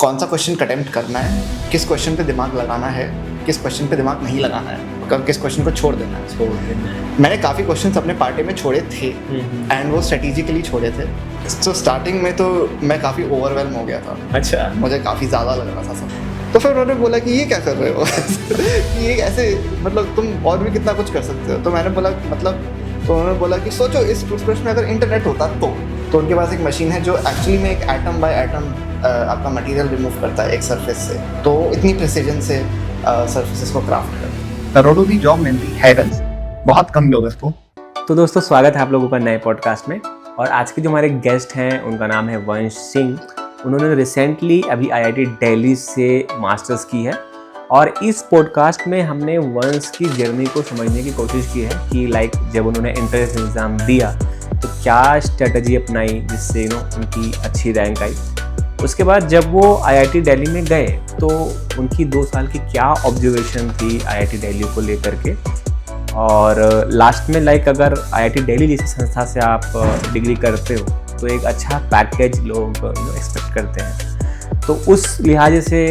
कौन सा question attempt करना है, किस क्वेश्चन पे दिमाग लगाना है, किस क्वेश्चन पे दिमाग नहीं लगाना है, किस क्वेश्चन को छोड़ देना है। मैंने काफ़ी क्वेश्चंस अपने पार्टी में छोड़े थे एंड वो स्ट्रेटेजिकली छोड़े थे। तो स्टार्टिंग में तो मैं काफ़ी ओवरवेल्म हो गया था। अच्छा, मुझे काफ़ी ज़्यादा लग रहा था सब। तो फिर उन्होंने बोला कि ये क्या कर रहे हो कि ये ऐसे मतलब तुम और भी कितना कुछ कर सकते हो। तो मैंने बोला मतलब, तो उन्होंने बोला कि सोचो इस टूथब्रश में अगर इंटरनेट होता तो उनके पास एक मशीन है जो एक्चुअली में एक एटम बाय एटम आपका मटेरियल रिमूव करता है एक सरफेस से, तो इतनी प्रिसीजन से सरफेसेस को क्राफ्ट करता है। करोड़ों की जॉब मिलती है, बहुत कम लोग इसको। तो दोस्तों स्वागत है आप लोगों का नए पॉडकास्ट में। और आज के जो हमारे गेस्ट हैं उनका नाम है वंश सिंह। उन्होंने रिसेंटली अभी आईआईटी दिल्ली से मास्टर्स की है और इस पॉडकास्ट में हमने वंश की जर्नी को समझने की कोशिश की है कि जब उन्होंने एंट्रेंस एग्ज़ाम दिया तो क्या स्ट्रेटजी अपनाई जिससे उनकी अच्छी रैंक आई। उसके बाद जब वो आईआईटी दिल्ली में गए तो उनकी 2 साल की क्या ऑब्जर्वेशन थी आईआईटी दिल्ली को लेकर के, और लास्ट में अगर आईआईटी दिल्ली जैसी संस्था से आप डिग्री करते हो तो एक अच्छा पैकेज लोग एक्सपेक्ट करते हैं। तो उस लिहाज से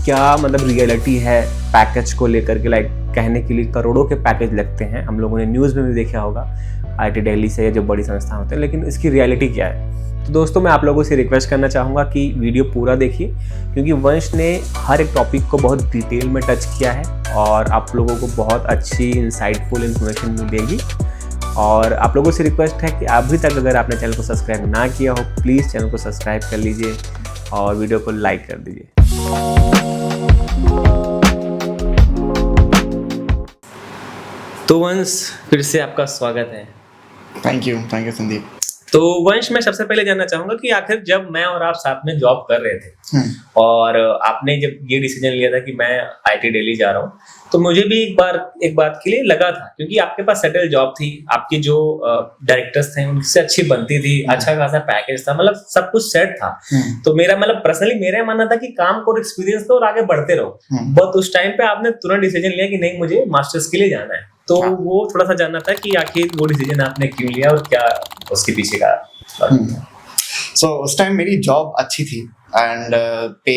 क्या मतलब रियलिटी है पैकेज को लेकर के, कहने के लिए करोड़ों के पैकेज लगते हैं, हम लोगों ने न्यूज़ में भी देखा होगा आईआईटी दिल्ली से जो बड़ी संस्था होते हैं, लेकिन इसकी रियलिटी क्या है। तो दोस्तों मैं आप लोगों से रिक्वेस्ट करना चाहूँगा कि वीडियो पूरा देखिए क्योंकि वंश ने हर एक टॉपिक को बहुत डिटेल में टच किया है और आप लोगों को बहुत अच्छी इंसाइटफुल इन्फॉर्मेशन मिलेगी। और आप लोगों से रिक्वेस्ट है कि अभी तक अगर आपने चैनल को सब्सक्राइब ना किया हो प्लीज़ चैनल को सब्सक्राइब कर लीजिए और वीडियो को लाइक कर दीजिए। तो वंश फिर से आपका स्वागत है। Thank you Sandeep. तो वंश मैं सबसे पहले जानना चाहूंगा कि आखिर जब मैं और आप साथ में जॉब कर रहे थे और आपने जब ये डिसीजन लिया था कि मैं आईआईटी दिल्ली जा रहा हूँ, तो मुझे भी एक बात के लिए लगा था क्योंकि आपके पास सेटल जॉब थी, आपके जो डायरेक्टर्स थे उनसे अच्छी बनती थी, अच्छा खासा पैकेज था, मतलब सब कुछ सेट था। तो मेरा मतलब पर्सनली मेरा मानना था कि काम करो, एक्सपीरियंस लो और आगे बढ़ते रहो। बट उस टाइम पे आपने तुरंत डिसीजन लिया कि नहीं मुझे मास्टर्स के लिए जाना है। तो वो थोड़ा सा जानना था कि आखिर वो डिसीजन आपने क्यों लिया और क्या उसके पीछे का। सो उस टाइम मेरी जॉब अच्छी थी एंड पे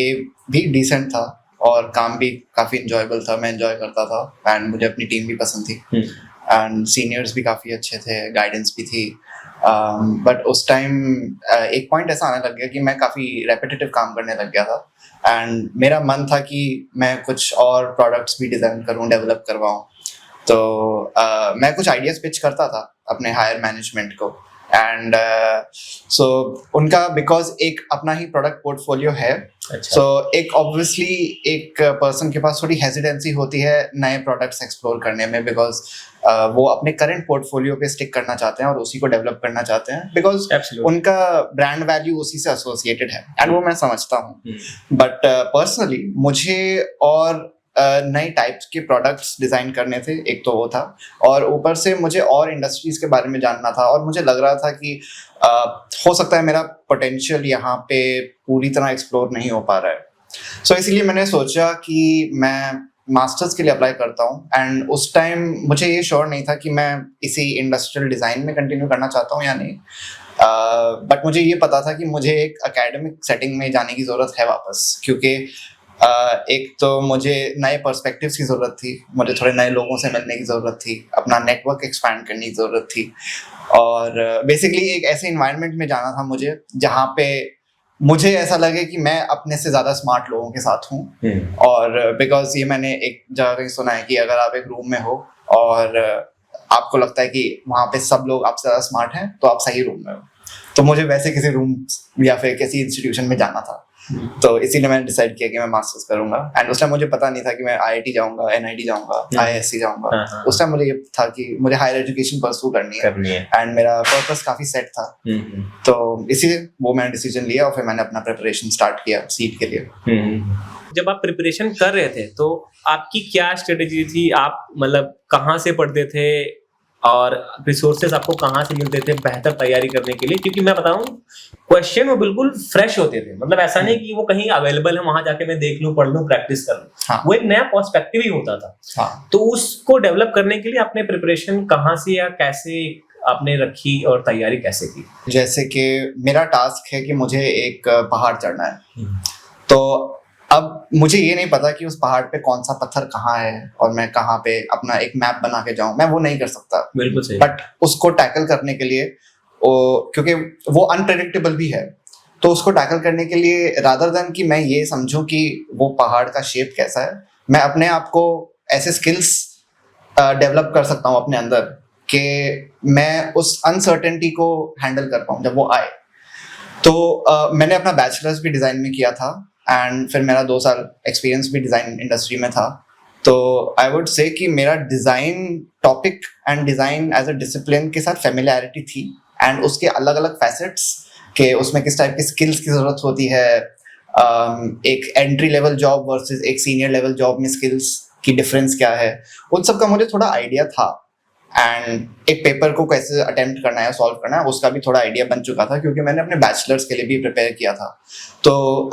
भी डिसेंट था और काम भी काफ़ी इंजॉयबल था, मैं इंजॉय करता था एंड मुझे अपनी टीम भी पसंद थी एंड सीनियर्स भी काफ़ी अच्छे थे, गाइडेंस भी थी। बट उस टाइम एक पॉइंट ऐसा आने लग गया कि मैं काफ़ी रेपिटेटिव काम करने लग गया था एंड मेरा मन था कि मैं कुछ और प्रोडक्ट्स भी डिज़ाइन करूँ, डेवलप करवाऊँ। तो मैं कुछ आइडियाज पिच करता था अपने हायर मैनेजमेंट को एंड सो उनका बिकॉज एक अपना ही प्रोडक्ट पोर्टफोलियो है। सो एक ऑब्वियसली एक पर्सन के पास थोड़ी हेजिटेंसी होती है नए प्रोडक्ट्स एक्सप्लोर करने में बिकॉज वो अपने करंट पोर्टफोलियो पे स्टिक करना चाहते हैं और उसी को डेवलप करना चाहते हैं बिकॉज उनका ब्रांड वैल्यू उसी से एसोसिएटेड है एंड वो मैं समझता हूँ। बट पर्सनली मुझे और नए टाइप्स के प्रोडक्ट्स डिज़ाइन करने थे, एक तो वो था और ऊपर से मुझे और इंडस्ट्रीज़ के बारे में जानना था और मुझे लग रहा था कि हो सकता है मेरा पोटेंशियल यहाँ पे पूरी तरह एक्सप्लोर नहीं हो पा रहा है। सो इसीलिए मैंने सोचा कि मैं मास्टर्स के लिए अप्लाई करता हूँ एंड उस टाइम मुझे ये श्योर नहीं था कि मैं इसी इंडस्ट्रियल डिज़ाइन में कंटिन्यू करना चाहता हूँ या नहीं। बट मुझे ये पता था कि मुझे एक एकेडमिक सेटिंग में जाने की ज़रूरत है वापस, क्योंकि एक तो मुझे नए पर्सपेक्टिव्स की ज़रूरत थी, मुझे थोड़े नए लोगों से मिलने की ज़रूरत थी, अपना नेटवर्क एक्सपैंड करने की ज़रूरत थी और बेसिकली एक ऐसे इन्वायरमेंट में जाना था मुझे जहाँ पे मुझे ऐसा लगे कि मैं अपने से ज़्यादा स्मार्ट लोगों के साथ हूँ। और बिकॉज ये मैंने एक जगह कहीं सुना है कि अगर आप एक रूम में हो और आपको लगता है कि वहाँ पे सब लोग आपसे ज़्यादा स्मार्ट हैं तो आप सही रूम में हो। तो मुझे वैसे किसी रूम या फिर किसी इंस्टीट्यूशन में जाना था, तो इसीलिए मैंने डिसाइड किया कि मैं मास्टर्स करूंगा एंड उस टाइम मुझे पता नहीं था कि मैं आईआईटी जाऊंगा, एनआईटी जाऊंगा, आईआईएससी जाऊंगा। उस टाइम मुझे ये था कि मुझे हायर एजुकेशन परस्यू करनी है एंड मेरा पर्पस काफी सेट था। तो इसीलिए वो मैंने डिसीजन लिया और फिर मैंने अपना प्रिपरेशन स्टार्ट किया सीट के लिए। जब आप प्रिपरेशन कर रहे थे तो आपकी क्या स्ट्रेटेजी थी? आप मतलब कहाँ से पढ़ते थे और रिसोर्सेज आपको कहाँ से मिलते थे बेहतर तैयारी करने के लिए? क्योंकि मैं बताऊं क्वेश्चन वो बिल्कुल फ्रेश होते थे, मतलब ऐसा नहीं कि वो कहीं अवेलेबल है वहां जाके मैं देख लूं, पढ़ लूं, प्रैक्टिस कर लूं। वो एक नया पर्सपेक्टिव ही होता था। तो उसको डेवलप करने के लिए आपने प्रिपरेशन कहाँ से या कैसे आपने रखी और तैयारी कैसे की? जैसे कि मेरा टास्क है कि मुझे एक पहाड़ चढ़ना है, तो अब मुझे ये नहीं पता कि उस पहाड़ पे कौन सा पत्थर कहाँ है और मैं कहाँ पे अपना एक मैप बना के जाऊं, मैं वो नहीं कर सकता। बिल्कुल सही। बट उसको टैकल करने के लिए क्योंकि वो अनप्रेडिक्टेबल भी है, तो उसको टैकल करने के लिए रादर देन कि मैं ये समझूं कि वो पहाड़ का शेप कैसा है, मैं अपने आप को ऐसे स्किल्स डेवलप कर सकता हूँ अपने अंदर कि मैं उस अनसर्टेनिटी को हैंडल कर पाऊँ जब वो आए। तो मैंने अपना बैचलर्स भी डिज़ाइन में किया था एंड फिर मेरा 2 साल एक्सपीरियंस भी डिज़ाइन इंडस्ट्री में था। तो आई वुड से कि मेरा design topic and design as a discipline के साथ फेमिलियरिटी थी एंड उसके अलग अलग फैसेट्स के उसमें किस टाइप की स्किल्स की ज़रूरत होती है, एक एंट्री लेवल जॉब वर्सेस एक सीनियर लेवल जॉब में स्किल्स की डिफरेंस क्या है, उन सब का मुझे थोड़ा आइडिया था। एंड एक पेपर को कैसे अटेम्प्ट करना है, सॉल्व करना है, उसका भी थोड़ा आइडिया बन चुका था क्योंकि मैंने अपने बैचलर्स के लिए भी प्रिपेयर किया था। तो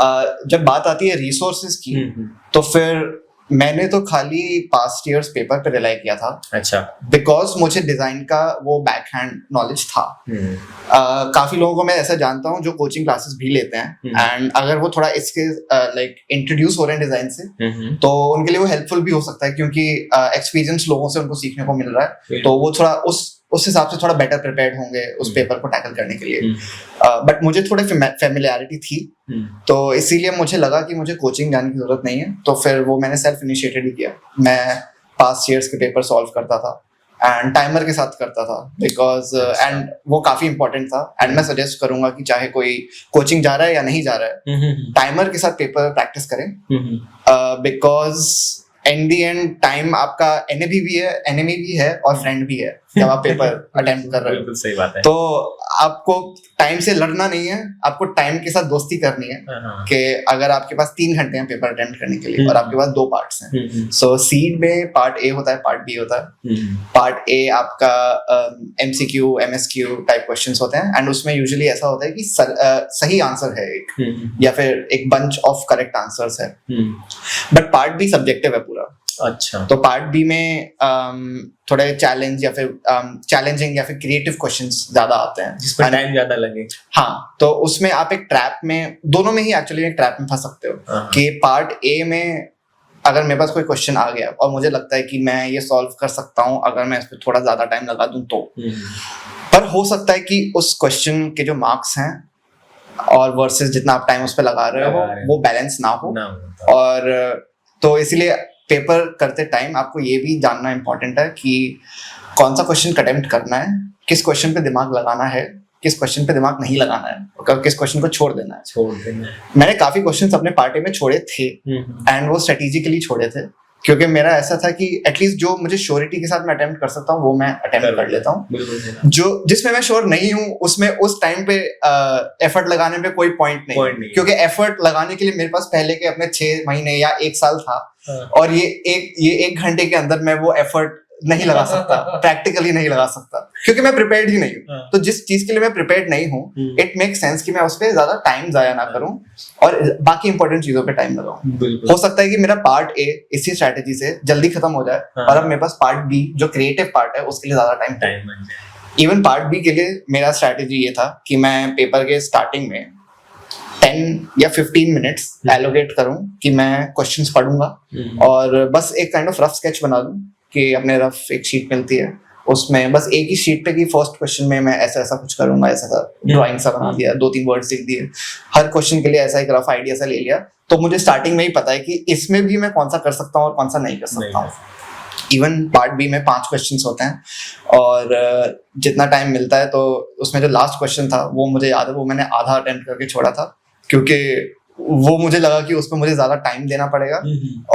जब बात आती है रिसोर्सेज की, तो फिर मैंने तो खाली पास्ट ईयर्स पेपर पे रिलाई किया था। अच्छा। बिकॉज मुझे डिजाइन का वो बैक हैंड नॉलेज था। काफी लोगों को मैं ऐसा जानता हूँ जो कोचिंग क्लासेस भी लेते हैं एंड अगर वो थोड़ा इसके लाइक इंट्रोड्यूस हो रहे हैं डिजाइन से, तो उनके लिए वो हेल्पफुल भी हो सकता है क्योंकि एक्सपीरियंस लोगों से उनको सीखने को मिल रहा है, तो वो थोड़ा उस हिसाब से थोड़ा बेटर प्रिपेयर्ड होंगे उस पेपर को टैकल करने के लिए। बट मुझे थोड़ी फेमिलियरिटी थी, तो इसीलिए मुझे लगा कि मुझे कोचिंग जाने की जरूरत नहीं है, तो फिर वो मैंने सेल्फ इनिशिएटेड ही किया। मैं पास्ट ईयर्स के पेपर सॉल्व करता था एंड टाइमर के साथ करता था बिकॉज एंड वो काफी इंपॉर्टेंट था एंड मैं सजेस्ट करूंगा कि चाहे कोई कोचिंग जा रहा है या नहीं जा रहा है, टाइमर के साथ पेपर प्रैक्टिस करें because and the and time आपका एनिमी भी है और फ्रेंड भी है जब आप पेपर अटेम्प्ट कर रहे हो। बिल्कुल सही बात है। तो आपको टाइम से लड़ना नहीं है, आपको टाइम के साथ दोस्ती करनी है कि अगर आपके पास 3 घंटे हैं पेपर अटेम्प्ट करने के लिए और आपके पास 2 पार्ट्स हैं, सो सीड में पार्ट ए होता है, पार्ट बी होता है। पार्ट ए आपका एमसीक्यू एमएसक्यू टाइप क्वेश्चंस होते हैं एंड उसमें यूजुअली ऐसा होता है कि सही आंसर है एक या फिर एक बंच ऑफ करेक्ट आंसर्स है, बट पार्ट बी सब्जेक्टिव है पूरा। अच्छा। तो पार्ट बी में थोड़े चैलेंज या फिर चैलेंजिंग या फिर क्रिएटिव क्वेश्चंस ज्यादा आते हैं जिसमें टाइम ज्यादा लगे। हाँ, तो उसमें आप एक ट्रैप में, दोनों में ही एक्चुअली एक ट्रैप में फंस सकते हो कि पार्ट ए में अगर मेरे पास कोई क्वेश्चन आ गया और मुझे लगता है कि मैं ये सॉल्व कर सकता हूँ अगर मैं इस पर थोड़ा ज्यादा टाइम लगा दूं तो, पर हो सकता है कि उस क्वेश्चन के जो मार्क्स हैं और वर्सेस जितना आप टाइम उस पर लगा रहे हो वो बैलेंस ना हो। और तो इसलिए पेपर करते टाइम आपको ये भी जानना इंपॉर्टेंट है कि कौन सा क्वेश्चन अटेम्प्ट करना है, किस क्वेश्चन पे दिमाग लगाना है, किस क्वेश्चन पे दिमाग नहीं लगाना है और किस क्वेश्चन को छोड़ देना है। मैंने काफी क्वेश्चंस अपने पार्ट में छोड़े थे एंड वो स्ट्रेटेजिकली छोड़े थे क्योंकि मेरा ऐसा था कि एटलीस्ट जो मुझे श्योरिटी के साथ मैं अटेम्प्ट कर सकता हूँ वो मैं अटेम्प्ट कर लेता हूँ, जो जिसमें मैं श्योर नहीं हूँ उसमें उस टाइम पे एफर्ट लगाने में कोई पॉइंट नहीं, क्योंकि एफर्ट लगाने के लिए मेरे पास पहले के अपने 6 महीने या 1 साल था और ये 1 घंटे के अंदर मैं वो एफर्ट नहीं लगा सकता, प्रैक्टिकली नहीं लगा सकता क्योंकि मैं प्रिपेयर्ड ही नहीं हूँ। तो जिस चीज के लिए मैं प्रिपेयर्ड नहीं हूँ, इट मेक सेंस कि मैं उस पर ज्यादा टाइम जाया ना करूँ और बाकी इंपॉर्टेंट चीजों पे टाइम लगाऊं। हो सकता है कि मेरा पार्ट ए इसी स्ट्रैटेजी से जल्दी खत्म हो जाए और अब मेरे पास पार्ट बी जो क्रिएटिव पार्ट है उसके लिए ज्यादा टाइम। इवन पार्ट बी के लिए मेरा स्ट्रैटेजी ये था कि मैं पेपर के स्टार्टिंग में 10 या 15 मिनट्स एलोकेट करूं कि मैं क्वेश्चंस पढ़ूंगा और बस एक काइंड ऑफ रफ स्केच बना दूं कि अपने रफ एक शीट मिलती है उसमें बस एक ही शीट पे कि फर्स्ट क्वेश्चन में मैं ऐसा ऐसा कुछ करूंगा, ऐसा ड्राइंग सा बना दिया, 2-3 वर्ड्स लिख दिए, हर क्वेश्चन के लिए ऐसा एक रफ आइडिया सा ले लिया। तो मुझे स्टार्टिंग में ही पता है कि इसमें भी मैं कौन सा कर सकता हूँ और कौन सा नहीं कर सकता हूँ। इवन पार्ट बी में 5 क्वेश्चंस होते हैं और जितना टाइम मिलता है तो उसमें जो लास्ट क्वेश्चन था वो मुझे याद है, वो मैंने आधा अटेम्प्ट करके छोड़ा था क्योंकि वो मुझे लगा कि उसमें मुझे ज्यादा टाइम देना पड़ेगा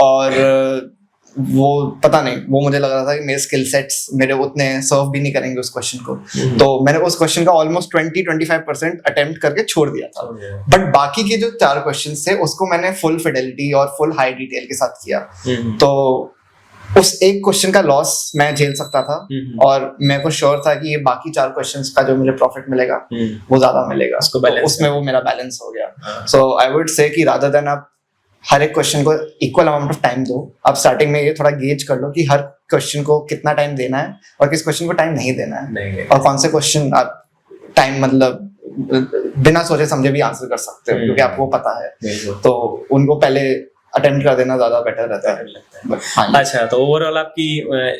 और वो पता नहीं, वो मुझे लग रहा था कि मेरे स्किल सेट्स मेरे उतने सर्व भी नहीं करेंगे उस क्वेश्चन को। तो मैंने उस क्वेश्चन का ऑलमोस्ट 20-25% अटेम्प्ट करके छोड़ दिया था। बट बाकी के जो 4 क्वेश्चन थे उसको मैंने फुल फिडेलिटी और फुल हाई डिटेल के साथ किया। तो उस एक क्वेश्चन का लॉस मैं झेल सकता था और मेरे को श्योर था कि ये बाकी 4 क्वेश्चंस का जो मुझे प्रॉफिट मिलेगा वो ज्यादा मिलेगा, तो उसमें वो मेरा बैलेंस हो गया। सो आई वुड से कि रादर देन आप हर एक क्वेश्चन को इक्वल अमाउंट ऑफ टाइम दो, आप स्टार्टिंग में ये थोड़ा गेज कर लो कि हर क्वेश्चन को कितना टाइम देना है और किस क्वेश्चन को टाइम नहीं देना है और कौन से क्वेश्चन आप टाइम मतलब बिना सोचे समझे भी आंसर कर सकते हो क्योंकि आपको पता है, बिल्कुल। तो उनको पहले अटेम्प्ट कर देना ज्यादा बेटर रहता है। हाँ जी। अच्छा, तो ओवरऑल आपकी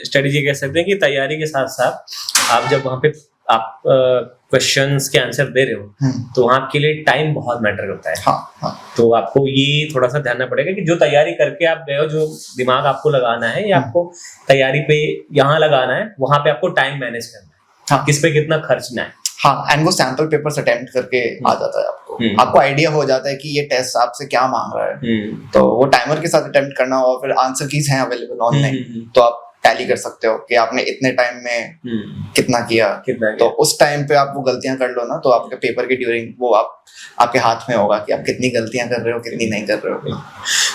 स्ट्रेटजी कह सकते हैं कि तैयारी के साथ साथ आप जब वहाँ पे आप क्वेश्चंस के आंसर दे रहे हो तो वहाँ आपके लिए टाइम बहुत मैटर करता है। हाँ। तो आपको ये थोड़ा सा ध्यान रखना पड़ेगा कि जो तैयारी करके आप गए हो, जो दिमाग आपको लगाना है या आपको तैयारी पे यहाँ लगाना है, वहाँ पे आपको टाइम मैनेज करना है। हाँ। किस पे कितना खर्चना है। हाँ, एंड वो सैंपल पेपर्स अटेम्प्ट करके आ जाता है आपको आइडिया हो जाता है कि ये टेस्ट आपसे क्या मांग रहा है। तो वो टाइमर के साथ अटेम्प्ट करना और फिर आंसर कीज हैं अवेलेबल ऑनलाइन, तो आप टैली कर सकते हो कि आपने इतने टाइम में कितना किया। तो उस टाइम पे आप वो गलतियां कर लो ना, तो आपके पेपर के ड्यूरिंग वो आपके हाथ में होगा कि आप कितनी गलतियां कर रहे हो, कितनी नहीं कर रहे हो।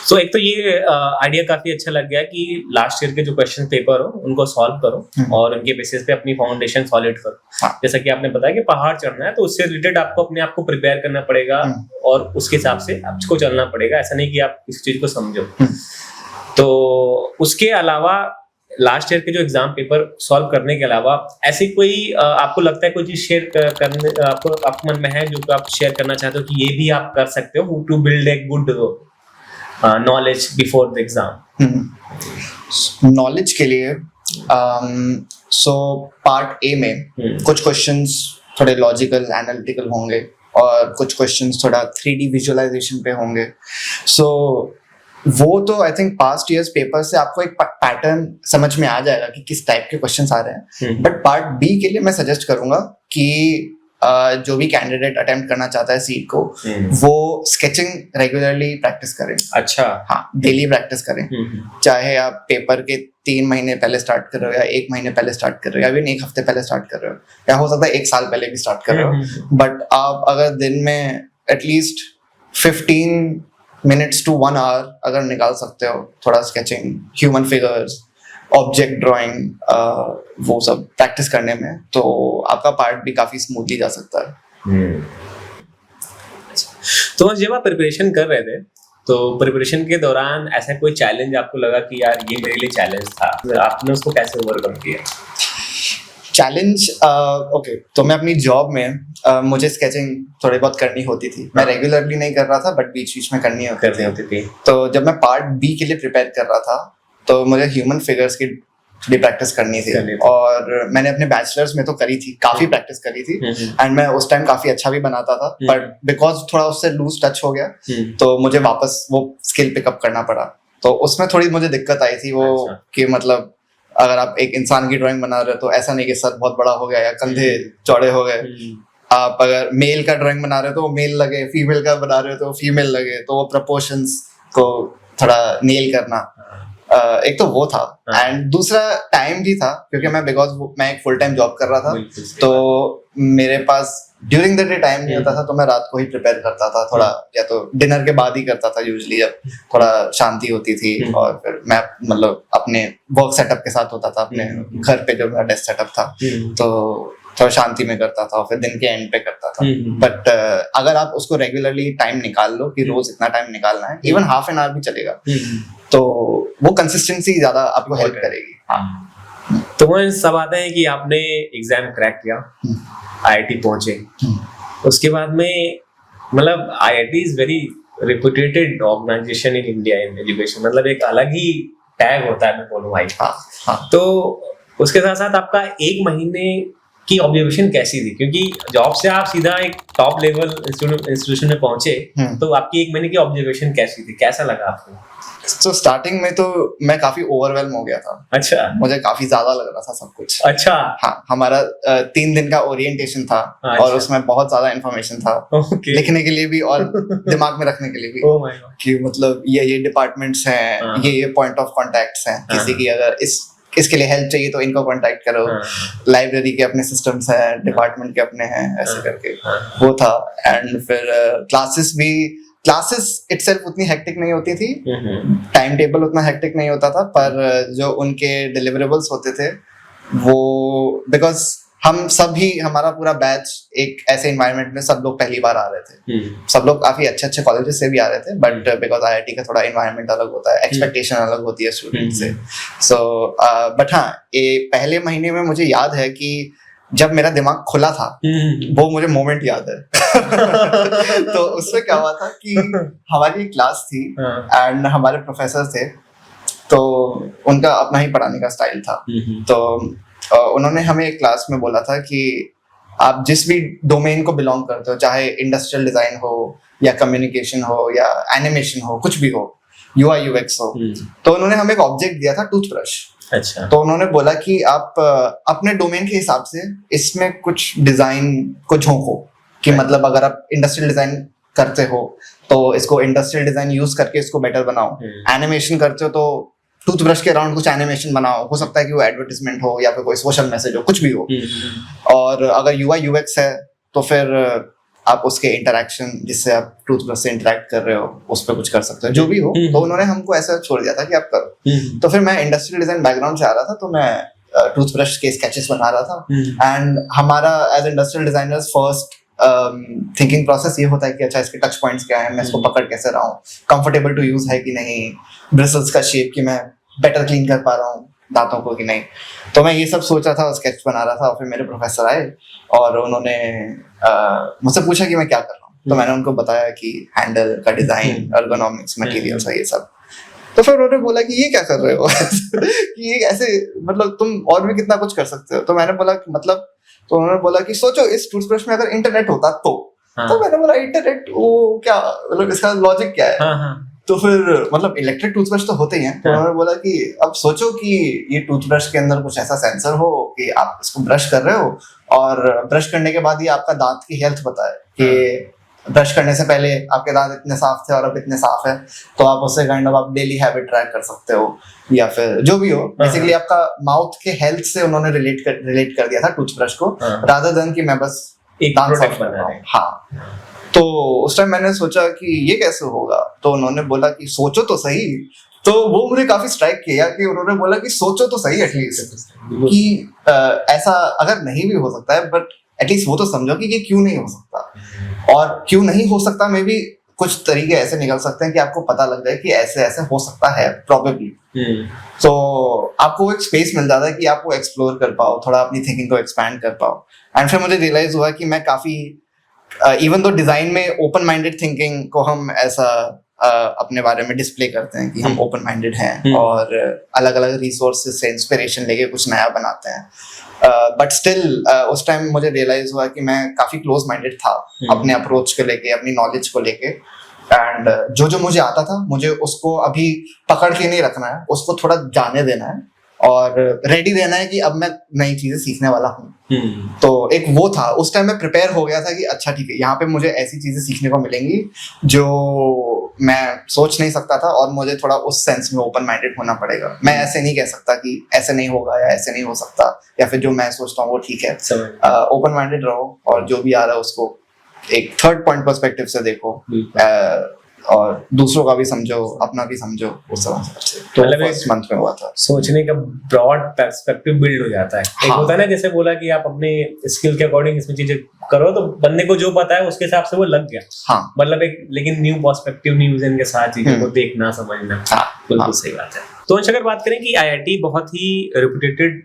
तो एक तो ये आइडिया काफी अच्छा लग गया कि लास्ट ईयर के जो क्वेश्चन पेपर हो उनको सॉल्व करो और उनके बेसिस पे अपनी फाउंडेशन सॉलिड करो। हाँ। जैसा कि आपने बताया कि पहाड़ चढ़ना है तो उससे रिलेटेड आपको अपने आप को प्रिपेयर करना पड़ेगा और उसके हिसाब से आपको चलना पड़ेगा। ऐसा नहीं कि आप इस चीज को समझो। तो उसके अलावा लास्ट ईयर के जो एग्जाम पेपर सॉल्व करने के अलावा ऐसी कोई आपको लगता है कोई चीज शेयर करने आपको मन में है जो आप शेयर करना चाहते हो कि ये भी आप कर सकते हो to build a good knowledge before the exam? Knowledge के लिए सो पार्ट ए में कुछ क्वेश्चंस थोड़े लॉजिकल एनालिटिकल होंगे और कुछ क्वेश्चंस थोड़ा 3D विजुअलाइजेशन पे होंगे। सो वो तो I think past years paper से आपको एक पैटर्न समझ में आ जाएगा कि किस टाइप के क्वेश्चंस आ रहे हैं। बट पार्ट बी के लिए मैं सजेस्ट करूंगा कि जो भी कैंडिडेट अटेम्प्ट करना चाहता है सीट को, वो स्केचिंग रेगुलरली प्रैक्टिस करें। अच्छा। हाँ, डेली प्रैक्टिस करें। चाहे आप पेपर के 3 महीने पहले स्टार्ट कर रहे हो या 1 महीने पहले स्टार्ट कर रहे हो या फिर 1 हफ्ते पहले स्टार्ट कर रहे हो या हो सकता है 1 साल पहले भी स्टार्ट कर रहे हो। बट आप अगर दिन में एटलीस्ट 15 मिनट्स टू 1 आवर अगर निकाल सकते हो थोड़ा sketching, human figures, object drawing, वो सब प्रैक्टिस करने में, तो आपका पार्ट भी काफी स्मूथली जा सकता है। तो जब आप प्रिपरेशन कर रहे थे तो प्रिपरेशन के दौरान ऐसा कोई चैलेंज आपको लगा कि यार ये मेरे लिए चैलेंज था, आपने उसको कैसे ओवरकम किया? चैलेंज ओके, तो मैं अपनी जॉब में मुझे स्केचिंग थोड़ी बहुत करनी होती थी। मैं रेगुलरली नहीं कर रहा था बट बीच बीच में करनी होती थी। तो जब मैं पार्ट बी के लिए प्रिपेयर कर रहा था तो मुझे ह्यूमन फिगर्स की भी प्रैक्टिस करनी थी और मैंने अपने बैचलर्स में तो करी थी, काफी प्रैक्टिस करी थी एंड मैं उस टाइम काफी अच्छा भी बनाता था। बट बिकॉज थोड़ा उससे लूज टच हो गया तो मुझे वापस वो स्किल पिकअप करना पड़ा। तो उसमें थोड़ी मुझे दिक्कत आई थी वो कि मतलब अगर आप एक इंसान की ड्राइंग बना रहे हो तो ऐसा नहीं कि सर बहुत बड़ा हो गया या कंधे चौड़े हो गए। आप अगर मेल का ड्राइंग बना रहे हो तो मेल लगे, फीमेल का बना रहे हो तो फीमेल लगे, तो वो प्रपोर्शंस को थोड़ा नेल करना, एक तो वो था। एंड दूसरा टाइम भी था क्योंकि मैं एक फुल टाइम जॉब कर रहा था, तो मेरे पास ड्यूरिंग द डे टाइम नहीं होता था, तो मैं रात को ही प्रिपेयर करता था थोड़ा, या तो डिनर के बाद ही करता था यूजुअली जब थोड़ा शांति होती थी। और फिर मैं मतलब अपने वर्क सेटअप के साथ होता था, अपने घर पे जो मेरा डेस्क सेटअप था तो थोड़ा शांति में करता था और फिर दिन के एंड पे करता था। बट अगर आप उसको रेगुलरली टाइम निकाल लो कि रोज इतना टाइम निकालना है, इवन हाफ एन आवर भी चलेगा, तो वो कंसिस्टेंसी ज्यादा आपको हेल्प करेगी। हाँ। तो वो सब आते हैं कि आपने एग्जाम क्रैक किया, IIT पहुंचे, उसके बाद में मतलब IIT is very reputed organisation in India in education, मतलब एक अलग ही टैग होता है, मैं बोलूँ भाई। हाँ। तो उसके साथ साथ आपका 1 महीने की ऑब्जर्वेशन कैसी थी? क्योंकि जॉब से आप सीधा एक टॉप लेवल इंस्टीट्यूशन में पहुंचे, तो आपकी 1 महीने की ऑब्जर्वेशन कैसी थी, कैसा लगा आपको? तो स्टार्टिंग में तो मैं काफी ओवरवेल्म हो गया था। अच्छा। मुझे काफी ज्यादा लग रहा था सब कुछ। अच्छा। हाँ, हमारा 3 दिन का ओरिएंटेशन था। अच्छा। और उसमें बहुत ज्यादा इन्फॉर्मेशन था। लिखने के लिए भी और दिमाग में रखने के लिए भी। Oh my God. कि मतलब ये डिपार्टमेंट्स हैं, ये पॉइंट ऑफ कॉन्टैक्ट्स हैं, किसी की अगर इसके लिए हेल्प चाहिए तो इनको कांटेक्ट करो, लाइब्रेरी के अपने सिस्टम्स हैं, डिपार्टमेंट के अपने हैं, ऐसे करके वो था। एंड फिर क्लासेस इटसेल्फ उतनी हेक्टिक नहीं होती थी, टाइम टेबल उतना हेक्टिक नहीं होता था, पर जो उनके डिलीवरेबल्स होते थे वो, बिकॉज हम सब ही, हमारा पूरा बैच एक ऐसे एनवायरनमेंट में सब लोग पहली बार आ रहे थे। सब लोग काफी अच्छे कॉलेजेस से भी आ रहे थे, बट बिकॉज IIT का थोड़ा एनवायरनमेंट अलग होता है, एक्सपेक्टेशन अलग होती है स्टूडेंट से। सो बट हाँ, ये पहले महीने में मुझे याद है कि जब मेरा दिमाग खुला था वो मुझे मोमेंट याद है। तो उसमें क्या हुआ था कि हमारी एक क्लास थी एंड हमारे प्रोफेसर थे, तो उनका अपना ही पढ़ाने का स्टाइल था। तो उन्होंने हमें एक क्लास में बोला था कि आप जिस भी डोमेन को बिलोंग करते हो, चाहे इंडस्ट्रियल डिजाइन हो या कम्युनिकेशन हो या एनिमेशन हो, कुछ भी हो, UI UX हो, तो उन्होंने हमें एक ऑब्जेक्ट दिया था, टूथब्रश। अच्छा। तो उन्होंने बोला कि आप अपने डोमेन के हिसाब से इसमें कुछ डिजाइन को झोंको, कि मतलब अगर आप इंडस्ट्रियल डिजाइन करते हो तो इसको इंडस्ट्रियल डिजाइन यूज करके इसको बेटर बनाओ, एनिमेशन करते हो तो टूथब्रश के अराउंड कुछ एनिमेशन बनाओ, हो सकता है कि वो एडवर्टाइजमेंट हो या फिर कोई सोशल मैसेज हो, कुछ भी हो। और अगर UI UX है तो फिर आप उसके इंटरेक्शन, जिससे आप टूथब्रश से इंटरेक्ट कर रहे हो, उस पर कुछ कर सकते हो, जो भी हो। तो उन्होंने हमको ऐसा छोड़ दिया था कि आप करो। तो फिर मैं इंडस्ट्रियल डिजाइन बैकग्राउंड से आ रहा था, तो मैं टूथब्रश के स्केचेस बना रहा था। एंड हमारा as industrial designers first thinking process ये होता है कि अच्छा इसके टच पॉइंट्स क्या है, मैं इसको पकड़ कैसे रहा हूँ, कंफर्टेबल टू यूज है कि नहीं, ब्रिसल्स का शेप कि मैं बेटर क्लीन कर पा रहा हूँ दांतों को कि नहीं। तो मैं ये सब सोच रहा था, स्केच बना रहा था। और फिर मेरे प्रोफेसर आए और उन्होंने मुझसे पूछा कि मैं क्या कर रहा हूँ। तो मैंने उनको बताया कि हैंडल का डिजाइन, एर्गोनॉमिक्स, मटेरियल्स ये सब। तो फिर उन्होंने बोला कि ये क्या कर रहे हो कि ये ऐसे, मतलब तुम और भी कितना कुछ कर सकते हो। तो मैंने बोला कि मतलब, तो उन्होंने बोला कि सोचो इस टूथब्रश में अगर इंटरनेट होता तो मैंने बोला इंटरनेट वो क्या, मतलब इसका लॉजिक क्या है। तो फिर मतलब इलेक्ट्रिक टूथब्रश तो होते ही हैं। तो उन्होंने बोला कि अब सोचो कि ये टूथब्रश के अंदर कुछ ऐसा सेंसर हो कि आप इसको ब्रश कर रहे हो और ब्रश करने के बाद ये आपका दांत की हेल्थ बताए कि ब्रश करने से पहले आपके दांत इतने साफ थे और अब इतने साफ है। तो आप उससे काइंड ऑफ आप डेली हैबिट ट्रैक कर सकते हो या फिर जो भी हो। बेसिकली आपका माउथ के हेल्थ से उन्होंने रिलेट कर दिया था टूथब्रश को, रादर देन कि मैं बस दांत साफ कर रहा हूँ। हाँ। तो उस टाइम मैंने सोचा कि ये कैसे होगा। तो उन्होंने बोला कि सोचो तो सही। तो वो मुझे काफी स्ट्राइक किया कि उन्होंने बोला कि सोचो तो सही एटलीस्ट, कि ऐसा अगर नहीं भी हो सकता है बट एटलीस्ट वो तो समझो कि ये क्यों नहीं हो सकता। और क्यों नहीं हो सकता में भी कुछ तरीके ऐसे निकल सकते हैं कि आपको पता लग जाए कि ऐसे ऐसे हो सकता है प्रोबेबली। तो आपको एक स्पेस मिल जाता है कि आप वो एक्सप्लोर कर पाओ, थोड़ा अपनी थिंकिंग को एक्सपैंड कर पाओ। एंड फिर मुझे रियलाइज हुआ कि मैं काफी इवन तो डिजाइन में ओपन माइंडेड थिंकिंग को हम ऐसा अपने बारे में डिस्प्ले करते हैं कि हम ओपन माइंडेड हैं और अलग अलग रिसोर्सेज से इंस्पिरेशन लेके कुछ नया बनाते हैं। बट स्टिल उस टाइम मुझे रियलाइज हुआ कि मैं काफी क्लोज माइंडेड था अपने अप्रोच को लेके, अपनी नॉलेज को लेके। एंड जो मुझे आता था मुझे उसको अभी पकड़ के नहीं रखना है, उसको थोड़ा जाने देना है और रेडी रहना है कि अब मैं नई चीजें सीखने वाला हूँ। तो एक वो था, उस टाइम मैं प्रिपेयर हो गया था कि अच्छा ठीक है, यहाँ पे मुझे ऐसी चीजें सीखने को मिलेंगी जो मैं सोच नहीं सकता था, और मुझे थोड़ा उस सेंस में ओपन माइंडेड होना पड़ेगा। मैं ऐसे नहीं कह सकता कि ऐसे नहीं होगा या ऐसे नहीं हो सकता, या फिर जो मैं सोचता हूँ वो ठीक है। ओपन माइंडेड रहो और जो भी आ रहा है उसको एक थर्ड पॉइंट पर्सपेक्टिव से देखो, और दूसरों का भी समझो, अपना भी समझो, उस तरह से। तो फर्स्ट मंथ में हुआ था। सोचने का ब्रॉड पर्सपेक्टिव बिल्ड हो जाता है। एक होता है ना, जैसे बोला कि आप अपने स्किल के अकॉर्डिंग इसमें चीजें करो, तो बंदे को जो पता है उसके हिसाब से वो लग गया। हाँ। मतलब एक लेकिन न्यू पर्सपेक्टिव, न्यू विजन के साथ चीजों को देखना, समझना। बिल्कुल सही बात है। तो अगर बात करें कि IIT बहुत ही रेपुटेटेड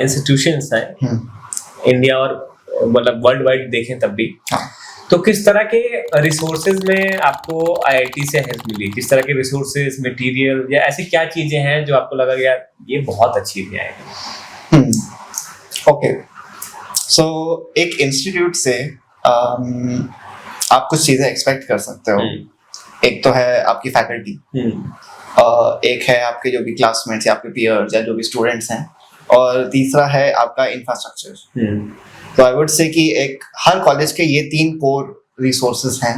इंस्टीट्यूशंस है इंडिया और मतलब वर्ल्ड वाइड देखें तब भी, तो किस तरह के रिसोर्सेज में आपको IIT से हेल्प मिली? किस तरह के रिसोर्सेज, मटेरियल या ऐसी क्या चीजें हैं जो आपको लगा यार ये बहुत अच्छी थी IIT? ओके, सो एक इंस्टीट्यूट से आप कुछ चीजें एक्सपेक्ट कर सकते हो। एक तो है आपकी फैकल्टी, एक है आपके जो भी क्लासमेट्स या आपके पीयर्स या जो भी स्टूडेंट्स हैं, और तीसरा है आपका इंफ्रास्ट्रक्चर। तो आई वुड से कि एक हर कॉलेज के ये 3 कोर रिसोर्सेज हैं।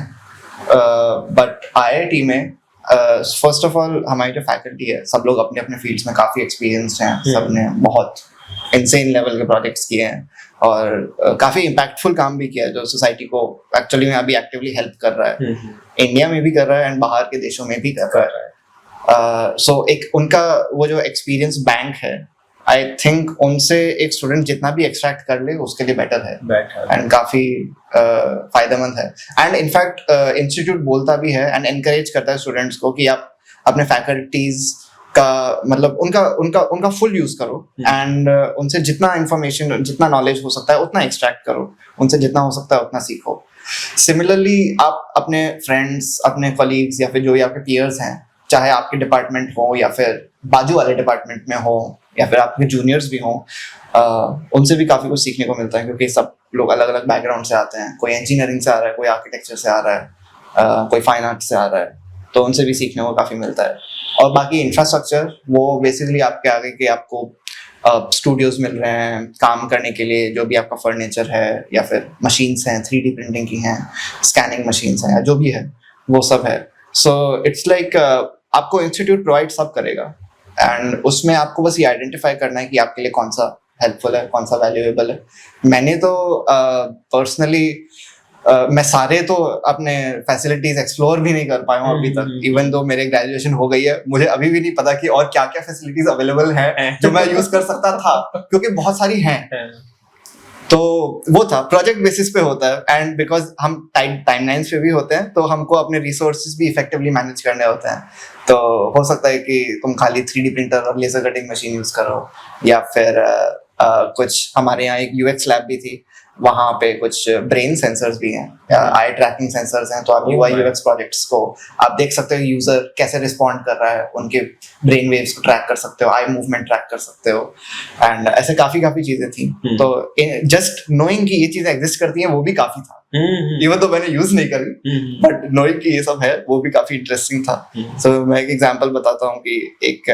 बट IIT में फर्स्ट ऑफ ऑल हमारी जो फैकल्टी है, सब लोग अपने अपने फील्ड्स में काफ़ी एक्सपीरियंस्ड हैं। सब ने बहुत इंसेन लेवल के प्रोजेक्ट्स किए हैं और काफ़ी इम्पैक्टफुल काम भी किया है जो सोसाइटी को एक्चुअली में अभी एक्टिवली हेल्प कर रहा है। इंडिया में भी कर रहा है एंड बाहर के देशों में भी कर रहा है। सो एक उनका वो जो एक्सपीरियंस बैंक है, आई थिंक उनसे एक स्टूडेंट जितना भी एक्सट्रैक्ट कर ले उसके लिए बेटर है एंड काफी फायदेमंद है। एंड इनफैक्ट इंस्टीट्यूट बोलता भी है एंड एनकरेज करता है स्टूडेंट्स को कि आप अपने फैकल्टीज का मतलब उनका उनका उनका फुल यूज करो एंड उनसे जितना इंफॉर्मेशन जितना नॉलेज हो सकता है उतना एक्सट्रैक्ट करो, उनसे जितना हो सकता है उतना सीखो। सिमिलरली आप अपने फ्रेंड्स, अपने कलीग्स या फिर जो भी आपके पीयर्स हैं, चाहे आपके डिपार्टमेंट हो या फिर बाजू वाले डिपार्टमेंट में हो या फिर आपके जूनियर्स भी हों, उनसे भी काफ़ी कुछ सीखने को मिलता है, क्योंकि सब लोग अलग अलग बैकग्राउंड से आते हैं। कोई इंजीनियरिंग से आ रहा है, कोई आर्किटेक्चर से आ रहा है, कोई फाइन आर्ट से आ रहा है, तो उनसे भी सीखने को काफ़ी मिलता है। और बाकी इंफ्रास्ट्रक्चर वो बेसिकली आपके आगे के आपको स्टूडियोज मिल रहे हैं काम करने के लिए, जो भी आपका फर्नीचर है या फिर मशीन्स हैं 3D प्रिंटिंग की हैं, स्कैनिंग मशीन्स हैं, जो भी है वो सब है। सो इट्स लाइक आपको इंस्टीट्यूट प्रोवाइड सब करेगा एंड उसमें आपको बस ये आइडेंटिफाई करना है कि आपके लिए कौन सा हेल्पफुल है, कौन सा वैल्यूएबल है। मैंने तो पर्सनली मैं सारे तो अपने फैसिलिटीज एक्सप्लोर भी नहीं कर पाया हूँ अभी तक, इवन दो मेरे ग्रेजुएशन हो गई है, मुझे अभी भी नहीं पता कि और क्या क्या फैसिलिटीज अवेलेबल हैं जो मैं यूज कर सकता था, क्योंकि बहुत सारी हैं। तो वो था प्रोजेक्ट बेसिस पे होता है एंड बिकॉज हम टाइमलाइंस पे भी होते हैं, तो हमको अपने रिसोर्सेज भी इफेक्टिवली मैनेज करने होते हैं। तो हो सकता है कि तुम खाली 3D प्रिंटर और लेजर कटिंग मशीन यूज करो, या फिर कुछ हमारे यहाँ एक UX लैब भी थी, वहाँ पे कुछ ब्रेन सेंसर्स भी हैं, आई ट्रैकिंग सेंसर्स हैं, तो आप UI UX प्रोजेक्ट्स को आप देख सकते हो, यूजर कैसे रिस्पॉन्ड कर रहा है, उनके ब्रेन वेव्स को ट्रैक कर सकते हो, आई मूवमेंट ट्रैक कर सकते हो एंड ऐसे काफी चीजें थी। तो जस्ट नोइंग कि ये चीजें एग्जिस्ट करती हैं वो भी काफी था, इवन तो मैंने यूज नहीं करी, बट नोइंग कि ये सब है वो भी काफी इंटरेस्टिंग था। सो मैं एक एग्जांपल बताता हूँ कि एक